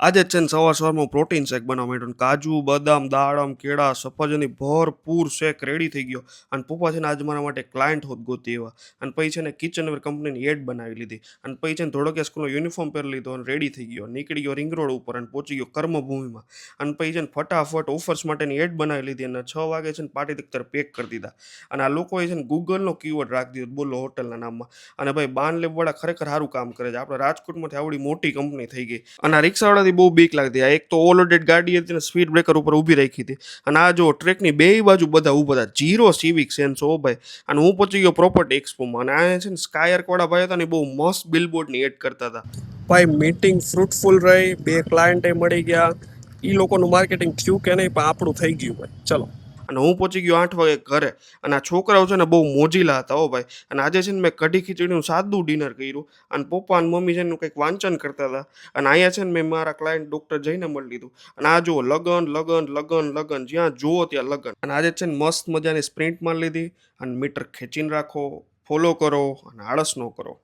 આજે જ છે ને સવારમાં પ્રોટીન શેક બનાવવા માંડ્યો ને કાજુ, બદામ, દાડમ, કેળા, સફરજનની ભરપૂર શેક રેડી થઈ ગયો. અને પપ્પા છે ને આજે મારા માટે ક્લાયન્ટ હોત ગોતી એવા. અને પછી છે ને કિચનવેર કંપનીની એડ બનાવી લીધી. અને પછી છે ને થોડોક સ્કૂલનો યુનિફોર્મ પહેરી લીધો અને રેડી થઈ ગયો. નીકળી ગયો રિંગ રોડ ઉપર અને પહોંચી ગયો કર્મભૂમિમાં. અને પછી છે ને ફટાફટ ઓફર્સ માટેની એડ બનાવી લીધી અને 6 વાગે છે ને પાર્ટી તખ્તર પેક કરી દીધા. અને આ લોકોએ છે ને ગૂગલનો કીવર્ડ રાખી દીધો બોલો હોટલના નામમાં. અને ભાઈ બાન લેબવાળા ખરેખર સારું કામ કરે છે. આપણે રાજકોટમાંથી આવડી મોટી કંપની થઈ ગઈ. અને આ રિક્ષાવાળાથી બહુ બીક લાગતી. આ એક તો ઓવરલોડેડ ગાડી હતી ને સ્પીડ બ્રેકર ઉપર ઊભી રાખી હતી. અને આ જો ટ્રેકની બેય બાજુ બધા ઊભા હતા. ઝીરો સિવિક સેન્સ હો ભાઈ. અને હું પહોંચી ગયો પ્રોપર્ટી એક્સપોમાં. અને આ છે ને સ્કાયર્કવાળા ભાઈ હતા ને બહુ મસ્ત બિલબોર્ડની એડ કરતા હતા. ભાઈ મીટિંગ ફ્રૂટફુલ રહી, 2 ક્લાયન્ટે મળી ગયા. ઈ લોકોનું માર્કેટિંગ થયું કે નહીં પણ આપણું થઈ ગયું ભાઈ. ચલો. અને હું પહોંચી ગયો 8 વાગે ઘરે. અને આ છોકરાઓ છે ને બહુ મોજીલા હતા હો ભાઈ. અને આજે છે ને મેં કઢી ખીચડીનું સાદું ડિનર કર્યું. અને પપ્પા અને મમ્મી છે ને કંઈક વાંચન કરતા હતા. અને અહીંયા છે ને મેં મારા ક્લાયન્ટ ડૉક્ટર જઈને મળી લીધું. અને આ જુઓ લગન લગન લગન લગન જ્યાં જુઓ ત્યાં લગન. અને આજે છે ને મસ્ત મજાની સ્પ્રિન્ટ મારી લીધી. અને મીટર ખેંચીને રાખો, ફોલો કરો અને આળસ ન કરો.